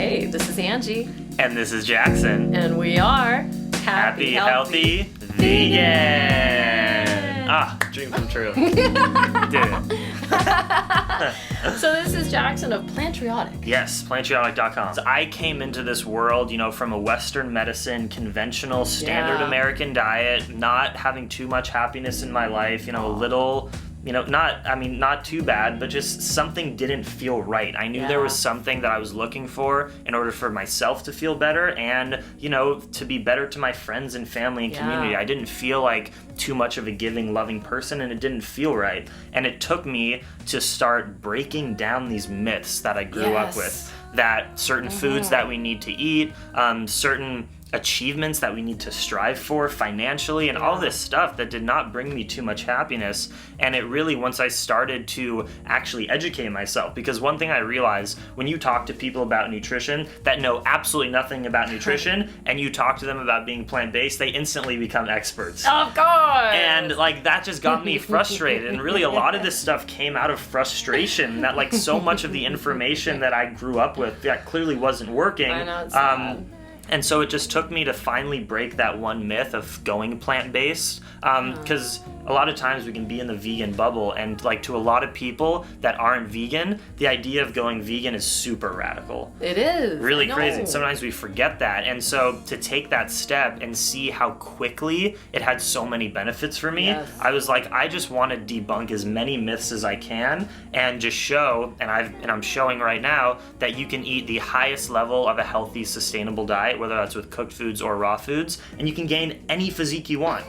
Hey, this is Angie. And this is Jackson. And we are Happy, healthy, vegan. Dream come true. Did it. So this is Jackson of Plantriotic. Yes, plantriotic.com. So I came into this world, from a Western medicine, conventional, standard American diet, not having too much happiness in my life, a little... not too bad, but just something didn't feel right. I knew there was something that I was looking for in order for myself to feel better and, to be better to my friends and family and community. I didn't feel like too much of a giving, loving person, and it didn't feel right. And it took me to start breaking down these myths that I grew up with, that certain foods that we need to eat, certain achievements that we need to strive for financially and all this stuff that did not bring me too much happiness. And it really, once I started to actually educate myself, because one thing I realized when you talk to people about nutrition that know absolutely nothing about nutrition and you talk to them about being plant-based, they instantly become experts. Of course! And that just got me frustrated. And really a lot of this stuff came out of frustration, that so much of the information that I grew up with that clearly wasn't working. I know, it's sad. And so it just took me to finally break that one myth of going plant-based, because a lot of times we can be in the vegan bubble, and to a lot of people that aren't vegan, the idea of going vegan is super radical. It is. Really crazy. And sometimes we forget that. And so to take that step and see how quickly it had so many benefits for me, I was like, I just want to debunk as many myths as I can and just show, and I'm showing right now, that you can eat the highest level of a healthy, sustainable diet, whether that's with cooked foods or raw foods, and you can gain any physique you want.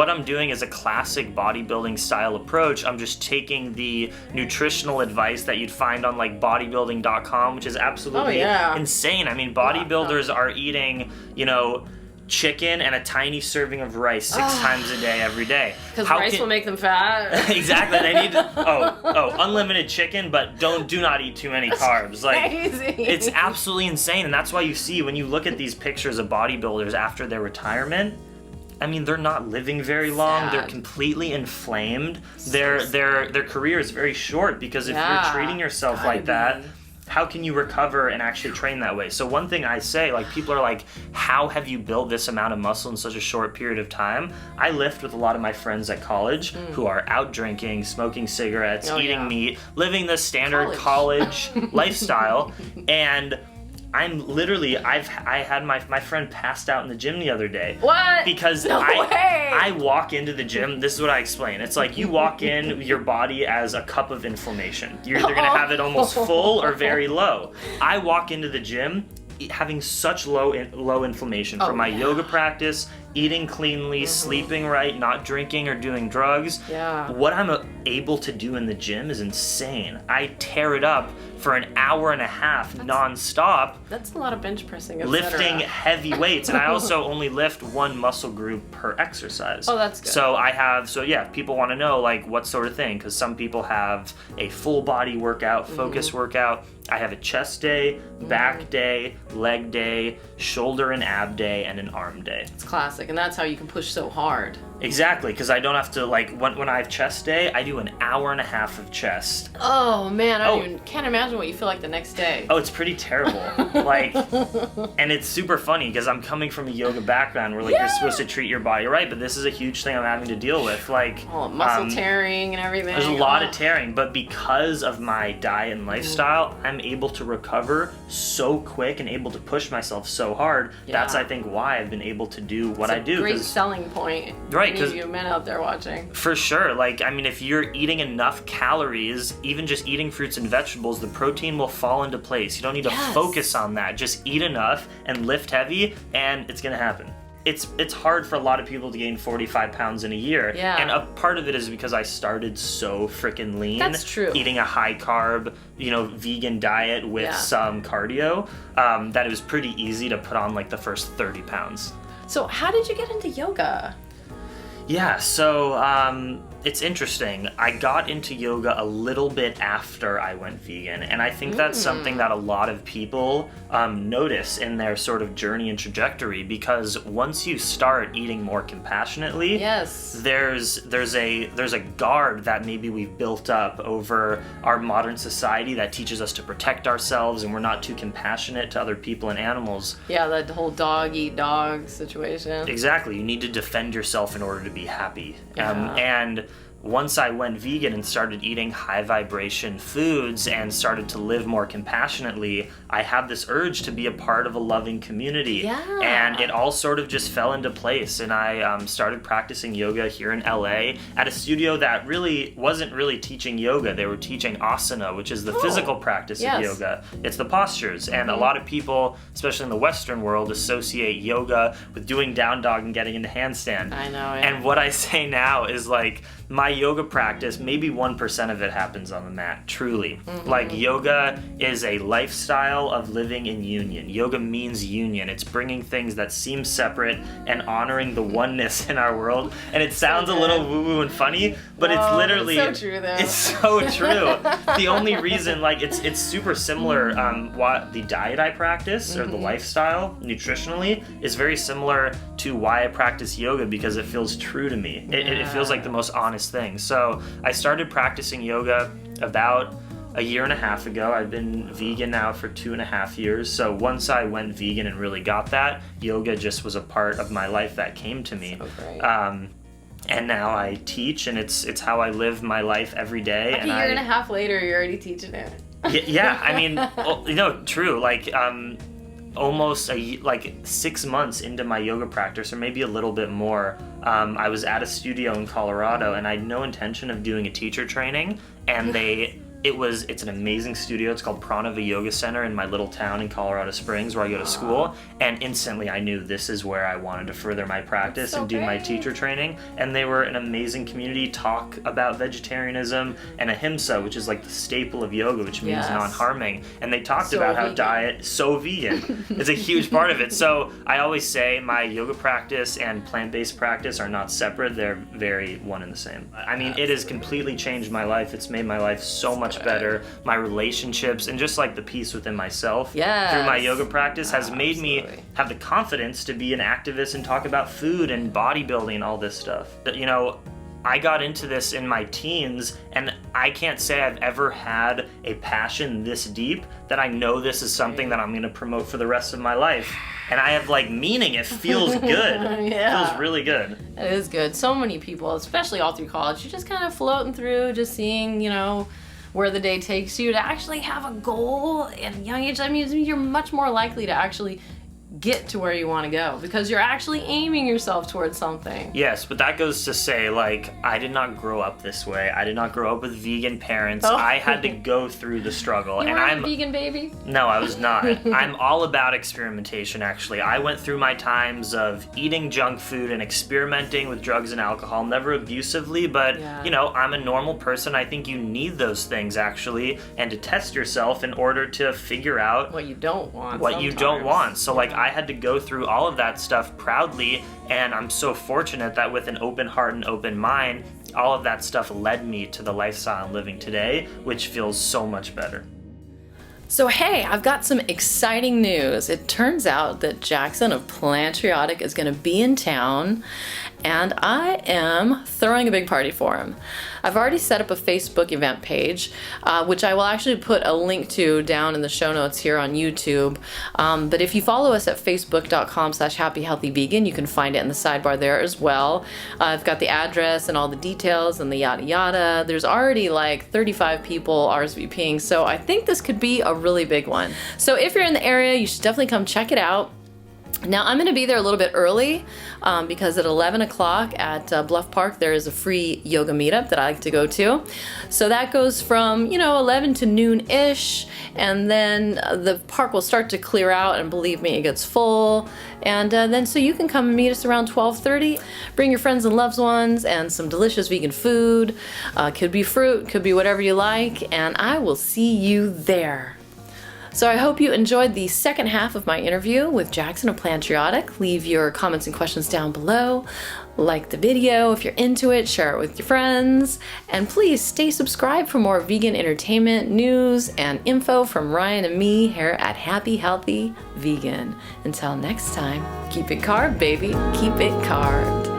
What I'm doing is a classic bodybuilding style approach. I'm just taking the nutritional advice that you'd find on bodybuilding.com, which is absolutely insane. I mean, bodybuilders are eating, chicken and a tiny serving of rice 6 times a day every day. Because rice will make them fat. Exactly. They need unlimited chicken, but do not eat too many carbs. Crazy. It's absolutely insane. And that's why you see when you look at these pictures of bodybuilders after their retirement, I mean, they're not living very long. They're completely inflamed. Their career is very short, because if you're treating yourself like that, how can you recover and actually train that way? So one thing I say, people are like, how have you built this amount of muscle in such a short period of time? I lift with a lot of my friends at college who are out drinking, smoking cigarettes, eating meat, living the standard college lifestyle. And I'm literally, I had my friend passed out in the gym the other day. What? Because I walk into the gym, this is what I explain. It's like you walk in your body as a cup of inflammation. You're either gonna have it almost full or very low. I walk into the gym having such low inflammation from my yoga practice, eating cleanly, sleeping right, not drinking or doing drugs. What I'm able to do in the gym is insane. I tear it up for an hour and a half nonstop. That's a lot of bench pressing, lifting heavy weights, and I also only lift one muscle group per exercise. Oh, that's good. So if people want to know what sort of thing, because some people have a full body workout, focus workout. I have a chest day, back day, leg day, shoulder and ab day, and an arm day. It's classic, and that's how you can push so hard. Exactly, because I don't have to, when I have chest day, I do an hour and a half of chest. Oh, man, I can't imagine what you feel like the next day. Oh, it's pretty terrible. And it's super funny, because I'm coming from a yoga background where, you're supposed to treat your body right, but this is a huge thing I'm having to deal with. Muscle tearing and everything. There's a lot of tearing, but because of my diet and lifestyle, I'm able to recover so quick and able to push myself so hard. That's, I think, why I've been able to do what I do. Great selling point. Right. Any of you men out there watching. For sure. If you're eating enough calories, even just eating fruits and vegetables, the protein will fall into place. You don't need to focus on that. Just eat enough and lift heavy, and it's going to happen. It's hard for a lot of people to gain 45 pounds in a year. And a part of it is because I started so freaking lean. That's true. Eating a high carb, vegan diet with some cardio, that it was pretty easy to put on the first 30 pounds. So how did you get into yoga? Yeah, so it's interesting. I got into yoga a little bit after I went vegan, and I think that's something that a lot of people notice in their sort of journey and trajectory, because once you start eating more compassionately, yes, there's a guard that maybe we've built up over our modern society that teaches us to protect ourselves, and we're not too compassionate to other people and animals. Yeah, that whole dog eat dog situation. Exactly. You need to defend yourself in order to be happy. Yeah. And once I went vegan and started eating high vibration foods and started to live more compassionately, I had this urge to be a part of a loving community. Yeah. And it all sort of just fell into place. And I started practicing yoga here in LA at a studio that really wasn't really teaching yoga. They were teaching asana, which is the physical practice of yoga. It's the postures. And a lot of people, especially in the Western world, associate yoga with doing down dog and getting into handstand. I know, yeah. And what I say now is like, my yoga practice, maybe 1% of it happens on the mat, truly. Like, yoga is a lifestyle of living in union. Yoga means union. It's bringing things that seem separate and honoring the oneness in our world. And it sounds a little woo-woo and funny, but it's literally... It's so true, though. It's so true. The only reason, like, it's super similar. What the diet I practice, or the lifestyle, nutritionally, is very similar to why I practice yoga, because it feels true to me. It feels like the most honest thing. So I started practicing yoga about a year and a half ago. I've been vegan now for 2.5 years. So once I went vegan and really got that, yoga just was a part of my life that came to me. So great. And now I teach, and it's how I live my life every day. Like, and a year and a half later, you're already teaching it. Yeah, I mean, true. Like, almost 6 months into my yoga practice, or maybe a little bit more, I was at a studio in Colorado, and I had no intention of doing a teacher training, and it's an amazing studio. It's called Pranava Yoga Center in my little town in Colorado Springs, where I go to school, and instantly I knew this is where I wanted to further my practice and do my teacher training. And they were an amazing community, talk about vegetarianism and ahimsa, which is like the staple of yoga, which means non-harming. And they talked about how vegan. It's a huge part of it. So I always say my yoga practice and plant-based practice are not separate. They're very one and the same. I mean, it has completely changed my life. It's made my life so much better. My relationships and just like the peace within myself through my yoga practice has made me have the confidence to be an activist and talk about food and bodybuilding and all this stuff. You know, I got into this in my teens, and I can't say I've ever had a passion this deep that I know this is something that I'm going to promote for the rest of my life. And I have, like, meaning. It feels good. It feels really good. It is good. So many people, especially all through college, you're just kind of floating through, just seeing, you know, where the day takes you. To actually have a goal at a young age, I mean, you're much more likely to actually get to where you want to go, because you're actually aiming yourself towards something. Yes, but that goes to say, like, I did not grow up this way. I did not grow up with vegan parents. I had to go through the struggle. You weren't a vegan baby? No, I was not. I'm all about experimentation, actually. I went through my times of eating junk food and experimenting with drugs and alcohol, never abusively, but, you know, I'm a normal person. I think you need those things, actually, and to test yourself in order to figure out what you don't want. So, like, I had to go through all of that stuff proudly, and I'm so fortunate that with an open heart and open mind, all of that stuff led me to the lifestyle I'm living today, which feels so much better. So hey, I've got some exciting news. It turns out that Jackson of Plantriotic is going to be in town, and I am throwing a big party for him. I've already set up a Facebook event page, which I will actually put a link to down in the show notes here on YouTube. But if you follow us at facebook.com/happyhealthyvegan, you can find it in the sidebar there as well. I've got the address and all the details and the yada yada. There's already like 35 people RSVPing, so I think this could be a really big one. So if you're in the area, you should definitely come check it out. Now, I'm going to be there a little bit early because at 11 o'clock at Bluff Park, there is a free yoga meetup that I like to go to. So that goes from, 11 to noon-ish, and then the park will start to clear out, and believe me, it gets full. And then so you can come and meet us around 12:30. Bring your friends and loved ones and some delicious vegan food. Could be fruit, could be whatever you like, and I will see you there. So I hope you enjoyed the second half of my interview with Jackson of Plantriotic. Leave your comments and questions down below. Like the video if you're into it, share it with your friends, and please stay subscribed for more vegan entertainment, news, and info from Ryan and me here at Happy Healthy Vegan. Until next time, keep it carb, baby. Keep it carved.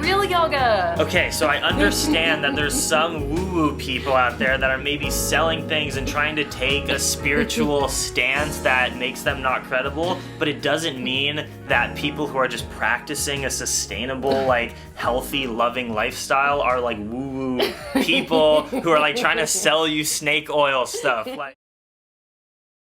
Real yoga. Okay, so I understand that there's some woo-woo people out there that are maybe selling things and trying to take a spiritual stance that makes them not credible, but it doesn't mean that people who are just practicing a sustainable, like, healthy, loving lifestyle are like woo-woo people who are like trying to sell you snake oil stuff. Like